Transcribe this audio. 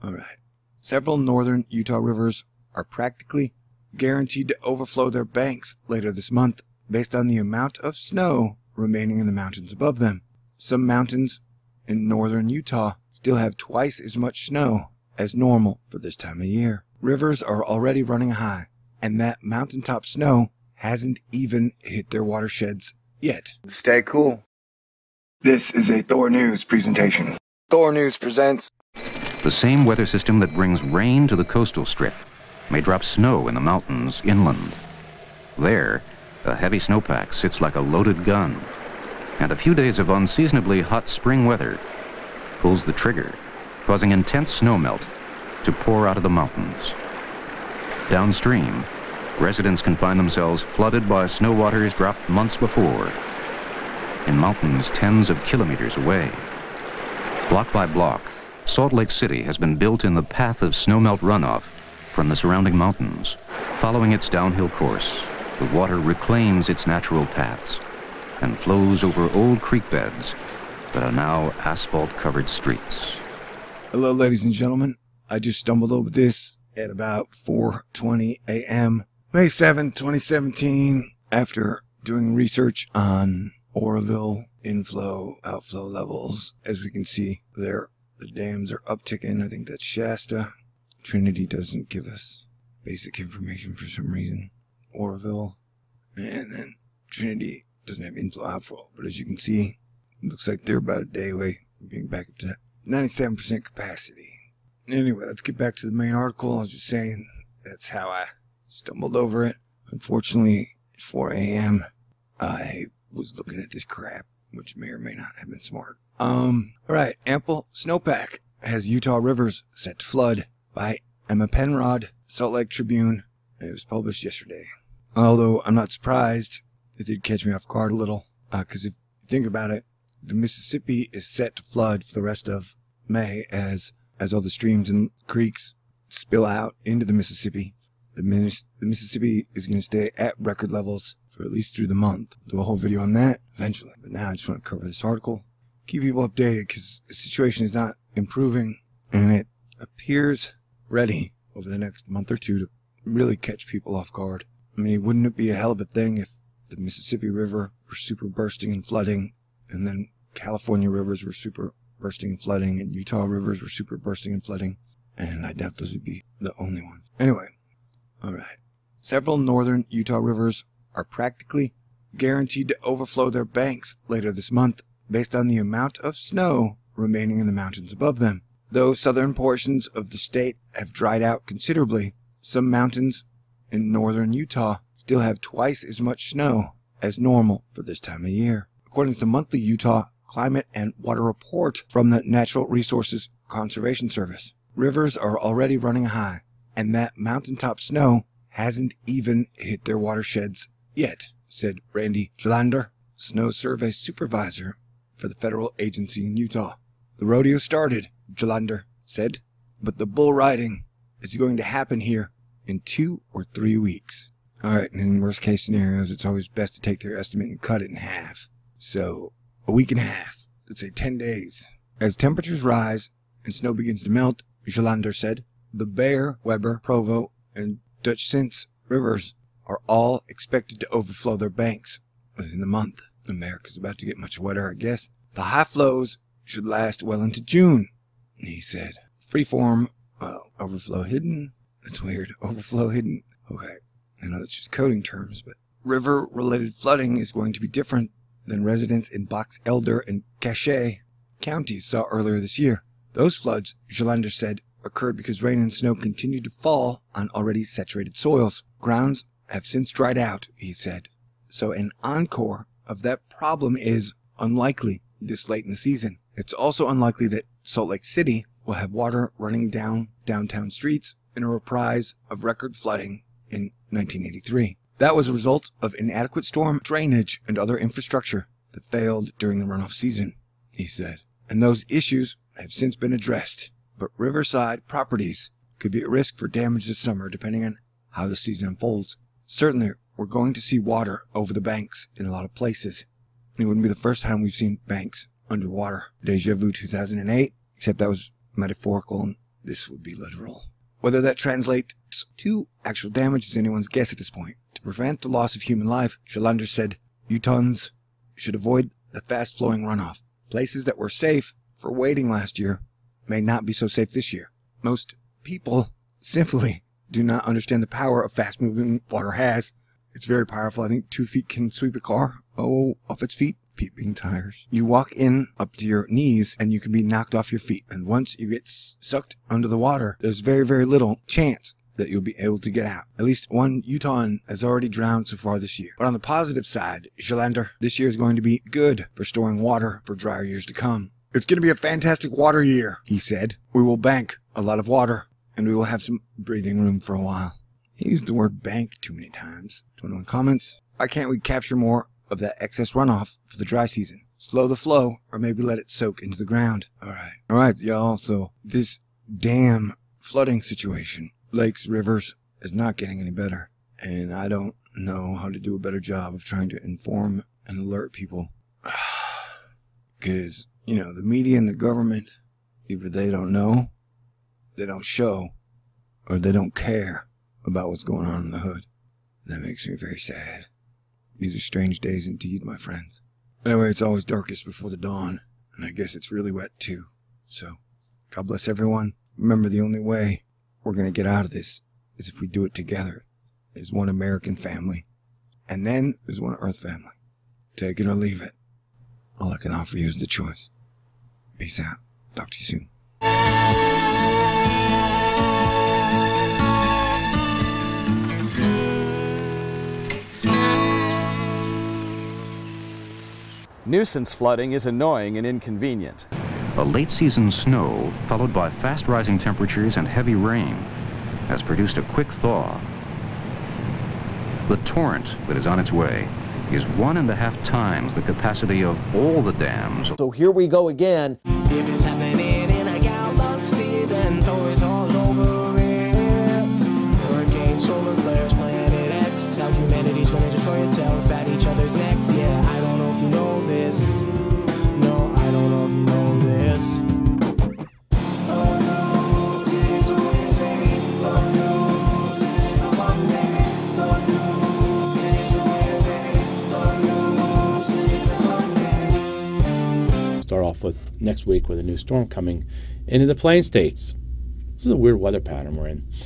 Alright. Several northern Utah rivers are practically guaranteed to overflow their banks later this month based on the amount of snow remaining in the mountains above them. Some mountains in northern Utah still have twice as much snow as normal for this time of year. Rivers are already running high, and that mountaintop snow hasn't even hit their watersheds yet. Stay cool. This is a Thor News presentation. Thor News presents... The same weather system that brings rain to the coastal strip may drop snow in the mountains inland. There, a heavy snowpack sits like a loaded gun, and a few days of unseasonably hot spring weather pulls the trigger, causing intense snowmelt to pour out of the mountains. Downstream, residents can find themselves flooded by snow waters dropped months before in mountains tens of kilometers away. Block by block, Salt Lake City has been built in the path of snowmelt runoff from the surrounding mountains. Following its downhill course, the water reclaims its natural paths and flows over old creek beds that are now asphalt-covered streets. Hello, ladies and gentlemen. I just stumbled over this at about 4:20 a.m. May 7, 2017, after doing research on Oroville inflow, outflow levels. As we can see there, the dams are upticking. I think that's Shasta. Trinity doesn't give us basic information for some reason. Oroville, and then Trinity doesn't have inflow, outflow. But as you can see, it looks like they're about a day away from being back up to 97% capacity. Anyway, let's get back to the main article. I was just saying that's how I stumbled over it. Unfortunately, at 4 a.m., I was looking at this crap, which may or may not have been smart. Alright, ample snowpack has Utah rivers set to flood by Emma Penrod, Salt Lake Tribune. It was published yesterday. Although I'm not surprised, it did catch me off guard a little, because if you think about it, the Mississippi is set to flood for the rest of May as all the streams and creeks spill out into the Mississippi. The Mississippi is going to stay at record levels for at least through the month. I'll do a whole video on that eventually. But now I just want to cover this article. Keep people updated because the situation is not improving, and it appears ready over the next month or two to really catch people off guard. I mean, wouldn't it be a hell of a thing if the Mississippi River were super bursting and flooding, and then California rivers were super bursting and flooding, and Utah rivers were super bursting and flooding? And I doubt those would be the only ones. Anyway, alright. Several northern Utah rivers are practically guaranteed to overflow their banks later this month based on the amount of snow remaining in the mountains above them. Though southern portions of the state have dried out considerably, some mountains in northern Utah still have twice as much snow as normal for this time of year. According to the monthly Utah Climate and Water Report from the Natural Resources Conservation Service, rivers are already running high, and that mountaintop snow hasn't even hit their watersheds yet, said Randy Jelander, snow survey supervisor for the federal agency in Utah. The rodeo started, Jelander said, but the bull riding is going to happen here in 2 or 3 weeks. Alright, and in worst case scenarios, it's always best to take their estimate and cut it in half. So, a week and a half, let's say 10 days. As temperatures rise and snow begins to melt, Jelander said, the Bear, Weber, Provo, and Duchesne rivers are all expected to overflow their banks within the month. America's about to get much wetter, I guess. The high flows should last well into June, he said. Freeform, overflow hidden. That's weird. Overflow hidden. Okay, I know that's just coding terms, but river-related flooding is going to be different than residents in Box Elder and Cache counties saw earlier this year. Those floods, Jelander said, occurred because rain and snow continued to fall on already saturated soils. Grounds have since dried out, he said. So an encore of that problem is unlikely this late in the season. It's also unlikely that Salt Lake City will have water running down downtown streets in a reprise of record flooding in 1983. That was a result of inadequate storm drainage and other infrastructure that failed during the runoff season, he said. And those issues have since been addressed, but riverside properties could be at risk for damage this summer depending on how the season unfolds. Certainly, we're going to see water over the banks in a lot of places. It wouldn't be the first time we've seen banks underwater. Deja vu 2008, except that was metaphorical and this would be literal. Whether that translates to actual damage is anyone's guess at this point. To prevent the loss of human life, Shalander said Utahns should avoid the fast-flowing runoff. Places that were safe for wading last year may not be so safe this year. Most people simply do not understand the power of fast-moving water has. It's very powerful. I think 2 feet can sweep a car off its feet. Feet being tires. You walk in up to your knees and you can be knocked off your feet. And once you get sucked under the water, there's very, very little chance that you'll be able to get out. At least one Utahn has already drowned so far this year. But on the positive side, Shalander, this year is going to be good for storing water for drier years to come. It's going to be a fantastic water year, he said. We will bank a lot of water and we will have some breathing room for a while. He used the word bank too many times. Don't know in comments. Why can't we capture more of that excess runoff for the dry season? Slow the flow, or maybe let it soak into the ground. Alright, y'all, so this damn flooding situation, lakes, rivers, is not getting any better. And I don't know how to do a better job of trying to inform and alert people. Because, you know, the media and the government, either they don't know, they don't show, or they don't care about what's going on in the hood. That makes me very sad. These are strange days indeed, my friends. Anyway, it's always darkest before the dawn, and I guess it's really wet too. So, God bless everyone. Remember, the only way we're going to get out of this is if we do it together as one American family, and then as one Earth family. Take it or leave it. All I can offer you is the choice. Peace out. Talk to you soon. Nuisance flooding is annoying and inconvenient. A late-season snow, followed by fast-rising temperatures and heavy rain, has produced a quick thaw. The torrent that is on its way is 1.5 times the capacity of all the dams. So here we go again. If it's happening in a galaxy, then toys all over it. Hurricanes, solar flares, Planet X. How humanity's gonna destroy itself at each other's necks. Yeah, I don't know if you know this. No, I don't know if you know this. Oh no, today's always baby. Oh no, today's the one baby. Oh no, today's always baby. Oh no, today's the one baby. Start off with next week with a new storm coming into the Plain States. This is a weird weather pattern we're in.